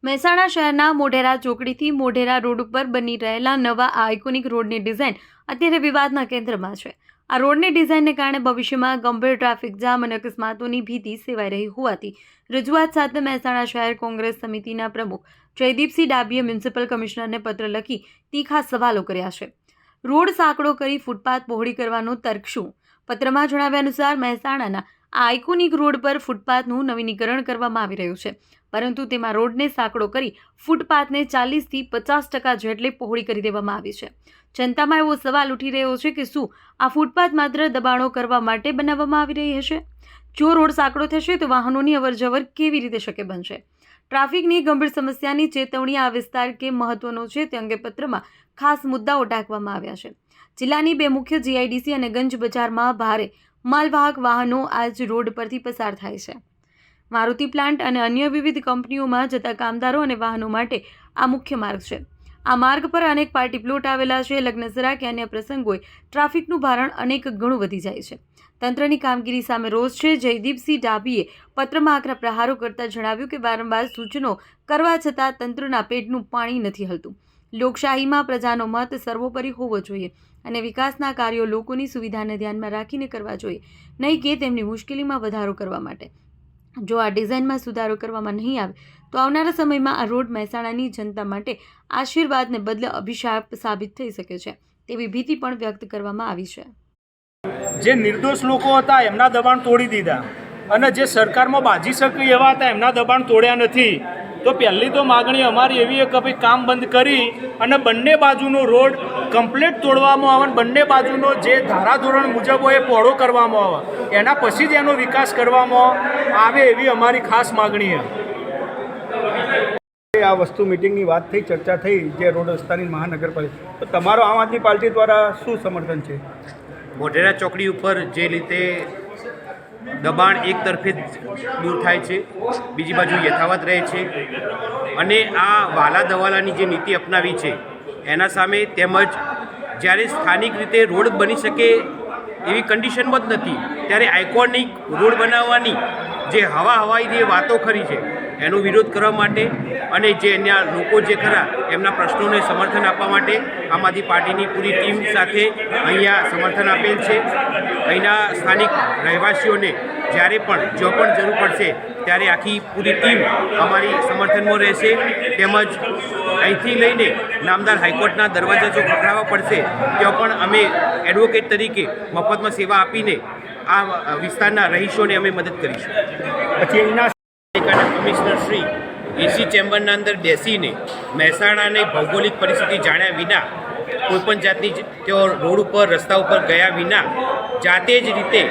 મહેસાણા શહેરના મોઢેરા ચોકડીથી મોઢેરા રોડ ઉપર બની રહેલા નવા આ આઇકોનિક રોડની ડિઝાઇન અત્યારે વિવાદના કેન્દ્રમાં છે. આ રોડની ડિઝાઇનને કારણે ભવિષ્યમાં ગંભીર ટ્રાફિક જામ અને અકસ્માતોની ભીતિ સેવાઈ રહી હોવાથી રજૂઆત સાથે મહેસાણા શહેર કોંગ્રેસ સમિતિના પ્રમુખ જયદીપસિંહ ડાભીએ મ્યુનિસિપલ કમિશનરને પત્ર લખી તીખા સવાલો કર્યા છે. રોડ સાંકડો કરી ફૂટપાથ પહોળી કરવાનો તર્ક શું? પત્રમાં જણાવ્યા અનુસાર મહેસાણાના આ આઇકોનિક રોડ પર ફૂટપાથનું નવીનીકરણ કરવામાં આવી રહ્યું છે, પરંતુ તેમાં રોડને સાંકડો કરી ફૂટપાથને 40થી 50% જેટલી પહોળી કરી દેવામાં આવી છે. જનતામાં એવો સવાલ ઉઠી રહ્યો છે કે શું આ ફૂટપાથ માત્ર દબાણો કરવા માટે બનાવવામાં આવી રહી હશે? જો રોડ સાંકડો થશે તો વાહનોની અવરજવર કેવી રીતે શક્ય બનશે? ટ્રાફિકની ગંભીર સમસ્યાની ચેતવણી આ વિસ્તાર કે મહત્વનો છે તે અંગે પત્રમાં ખાસ મુદ્દાઓ ટાંકવામાં આવ્યા છે. જિલ્લાની બે મુખ્ય જીઆઈડીસી અને ગંજ બજારમાં ભારે માલવાહક વાહનો આજ રોડ પરથી પસાર થાય છે. મારુતિ પ્લાન્ટ અને અન્ય વિવિધ કંપનીઓમાં જતા કામદારો અને વાહનો માટે આ મુખ્ય માર્ગ છે. આ માર્ગ પર અનેક પાર્ટી પ્લોટ આવેલા છે. લગ્નસરા કે અન્ય પ્રસંગોએ ટ્રાફિકનું ભારણ અનેક ગણું વધી જાય છે. તંત્રની કામગીરી સામે રોષ છે. જયદીપસિંહ ડાભીએ પત્રમાં આકરા પ્રહારો કરતા જણાવ્યું કે વારંવાર સૂચનો કરવા છતાં તંત્રના પેટનું પાણી નથી હલતું. લોકશાહીમાં પ્રજાનો મત સર્વોપરી હોવો જોઈએ અને વિકાસના કાર્યો લોકોની સુવિધાને ધ્યાનમાં રાખીને કરવા જોઈએ, નહીં કે તેમની મુશ્કેલીમાં વધારો કરવા માટે. જો આ ડિઝાઇનમાં સુધારો કરવામાં નહીં આવે તો આવનારા સમયમાં આ રોડ મહેસાણાની જનતા માટે આશીર્વાદને બદલે અભિશાપ સાબિત થઈ શકે છે તેવી ભીતિ પણ વ્યક્ત કરવામાં આવી છે. જે નિર્દોષ લોકો હતા એમના દબાણ તોડી દીધા અને જે સરકારમાં બાજી શકે એવા હતા એમના દબાણ તોડ્યા નથી. તો પહેલી તો માગણી અમારી એવી છે કે ભાઈ કામ બંધ કરી અને બંને બાજુનો રોડ કમ્પ્લીટ તોડવામાં આવે અને બંને બાજુનો જે ધારાધોરણ મુજબ હોય એ પહોળો કરવામાં આવે, એના પછી જ એનો વિકાસ કરવામાં આવે એવી અમારી ખાસ માગણી છે. આ વસ્તુ મિટિંગની વાત થઈ, ચર્ચા થઈ જે રોડ રસ્તાની મહાનગરપાલિકા, તો તમારો આમ આદમી પાર્ટી દ્વારા શું સમર્થન છે? મોઢેરા ચોકડી ઉપર જે રીતે દબાણ એક તરફે જ દૂર થાય છે, બીજી બાજુ યથાવત રહે છે અને આ વાલા દવાલાની જે નીતિ અપનાવી છે એના સામે, તેમજ જ્યારે સ્થાનિક રીતે રોડ બની શકે એવી કન્ડિશનમાં જ નથી ત્યારે આઇકોનિક રોડ બનાવવાની જે હવાઈ જે વાતો ખરી છે એનો વિરોધ કરવા માટે અને જે એના લોકો જે ખરા એમના પ્રશ્નોને સમર્થન આપવા માટે આમ આદમી પાર્ટીની પૂરી ટીમ સાથે અહીંયા સમર્થન આપેલ છે. અહીંના સ્થાનિક રહેવાસીઓને જ્યારે પણ જો પણ જરૂર પડશે ત્યારે આખી પૂરી ટીમ અમારી સમર્થનમાં રહેશે. તેમજ અહીંથી લઈને નામદાર હાઈકોર્ટના દરવાજા જો ખખડાવવા પડશે ત્યાં પણ અમે એડવોકેટ તરીકે મફતમાં સેવા આપીને આ વિસ્તારના રહીશોને અમે મદદ કરીશું. પછી એના કમિશનર શ્રી એસી ચેમ્બરના અંદર બેસીને મહેસાણાની ભૌગોલિક પરિસ્થિતિ જાણ્યા વિના, કોઈપણ જાતની તેઓ રોડ ઉપર રસ્તા ઉપર ગયા વિના જાતે જ રીતે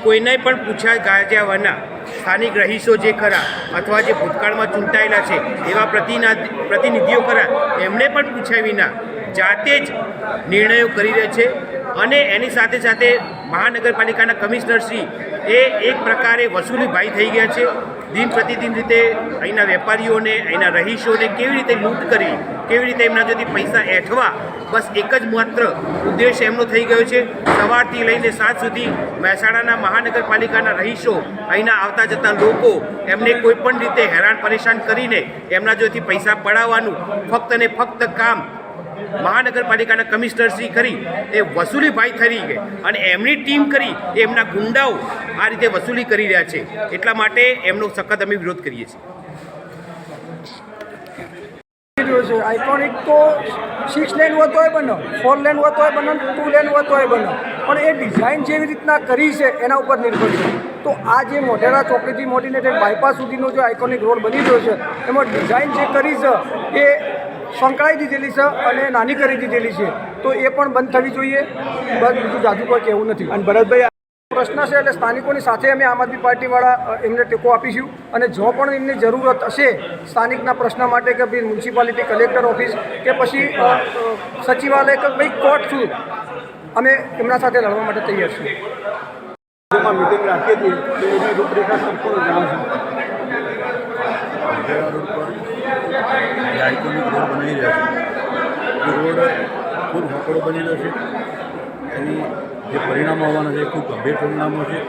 કોઈને પણ પૂછ્યા ગાજ્યા વિના સ્થાનિક રહીશો જે ખરા અથવા જે ભૂતકાળમાં ચૂંટાયેલા છે એવા પ્રતિનિધિઓ ખરા એમને પણ પૂછ્યા વિના જાતે જ નિર્ણયો કરી રહે છે. અને એની સાથે સાથે મહાનગરપાલિકાના કમિશનરશ્રી એ એક પ્રકારે વસૂલીભાઈ થઈ ગયા છે. દિન પ્રતિદિન રીતે અહીંના વેપારીઓને, અહીંના રહીશોને કેવી રીતે લૂંટ કરી, કેવી રીતે એમના જોડે પૈસા એઠવા, બસ એક જ માત્ર ઉદ્દેશ એમનો થઈ ગયો છે. સવારથી લઈને સાંજ સુધી મહેસાણાના મહાનગરપાલિકાના રહીશો, અહીંના આવતા જતા લોકો એમને કોઈપણ રીતે હેરાન પરેશાન કરીને એમના જોડેથી પૈસા પડાવવાનું ફક્ત ને ફક્ત કામ મહાનગરપાલિકાના કમિશનરશ્રી કરી એ વસૂલીભાઈ થઈ ગઈ અને એમની ટીમ કરી એમના ગુંડાઓ આ રીતે વસૂલી કરી રહ્યા છે. એટલા માટે એમનો સખત અમે વિરોધ કરીએ છીએ. આઇકોનિક તો 6 લેન હોય તોય બનો, 4 લેન હોય તોય બનો, 2 લેન હોય તોય બનો, પણ એ ડિઝાઇન જેવી રીતના કરી છે એના ઉપર નિર્ભર છે. તો આ જે મોઢેરા ચોકડીથી મોડીને બાયપાસ સુધીનો જે આઇકોનિક રોડ બની રહ્યો છે એમાં ડિઝાઇન જે કરી છે એ સંકળાઈ દીધેલી છે અને નાની કરી દીધેલી છે, તો એ પણ બંધ થવી જોઈએ. બસ બીજું જાજુ કોઈ કહેવું નથી. અને ભરતભાઈ પ્રશ્ન છે એટલે સ્થાનિકોની સાથે અમે આમ આદમી પાર્ટીવાળા એમને ટેકો આપીશું અને જો પણ એમની જરૂરત હશે સ્થાનિકના પ્રશ્ન માટે કે ભાઈ મ્યુનિસિપાલિટી કલેક્ટર ઓફિસ કે પછી સચિવાલય કે ભાઈ કોર્ટ શું, અમે એમના સાથે લડવા માટે તૈયાર છીએ. જેમાં મિટિંગ રાખી હતી એની રૂપરેખા સંપૂર્ણ જણાવશું. જે આઇકોનિક રોડ બનાવી રહ્યા છે એ રોડ ખૂબ હોકળો બની રહ્યો છે. એની જે પરિણામો આવવાના છે એ ખૂબ ગંભીર પરિણામો છે.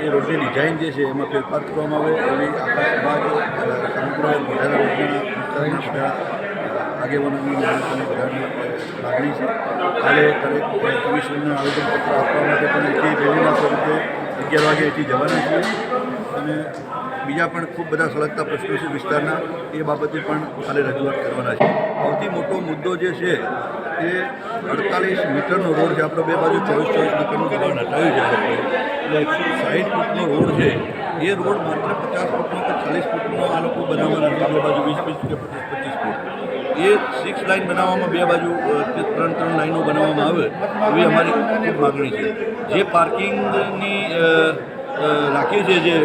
એ રોડની ડિઝાઇન જે છે એમાં ફેરફાર કરવામાં આવે એવી આખા સમાજ સમગ્ર મોઢેરા રોડની આગેવાનોની નાગરિકોની બધાની લાગણી છે. કાલે કમિશનરને આવેદનપત્ર આપવા માટે પણ અહીંથી રેલીના સ્વરૂપે 11 વાગે અહીંથી જવાના છીએ અને બીજા પણ ખૂબ બધા સળગતા પ્રશ્નો છે વિસ્તારના, એ બાબતે પણ કાલે રજૂઆત કરવાના છે. સૌથી મોટો મુદ્દો જે છે એ 48 મીટરનો રોડ છે. આપણો બે બાજુ 24 મીટરનું દબાણ હટાવ્યું છે એટલે 160 ફૂટનો રોડ છે. એ રોડ માત્ર 50 ફૂટનો કે 40 ફૂટનો આ લોકો બનાવવાના છે, બે બાજુ 20 કે 25 ફૂટ. એ 6 લાઇન બનાવવામાં બે બાજુ 3 લાઇનો બનાવવામાં આવે એવી અમારી ખૂબ માગણી છે. જે પાર્કિંગની રાખીએ છીએ જે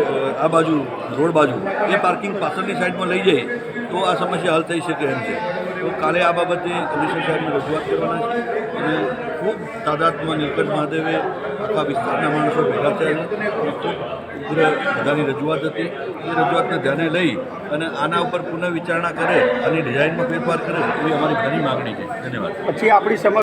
આ બાજુ રોડ બાજુ, એ પાર્કિંગ પાછળની સાઈડમાં લઈ જાય તો આ સમસ્યા હલ થઈ શકે એમ છે. તો કાલે આ બાબતે કમિશનર સાહેબને રજૂઆત કરવાના છે અને ખૂબ તાદાદમાં નીલકંઠ મહાદેવે આખા વિસ્તારના માણસો ભેગા થયા છે. ખૂબ ઉગ્ર બધાની રજૂઆત હતી. એ રજૂઆતને ધ્યાને લઈ અને આના ઉપર પુનઃ વિચારણા કરે અને ડિઝાઇનમાં ફેરફાર કરે એવી અમારી ઘણી માગણી છે. ધન્યવાદ. પછી આપણી સમક્ષ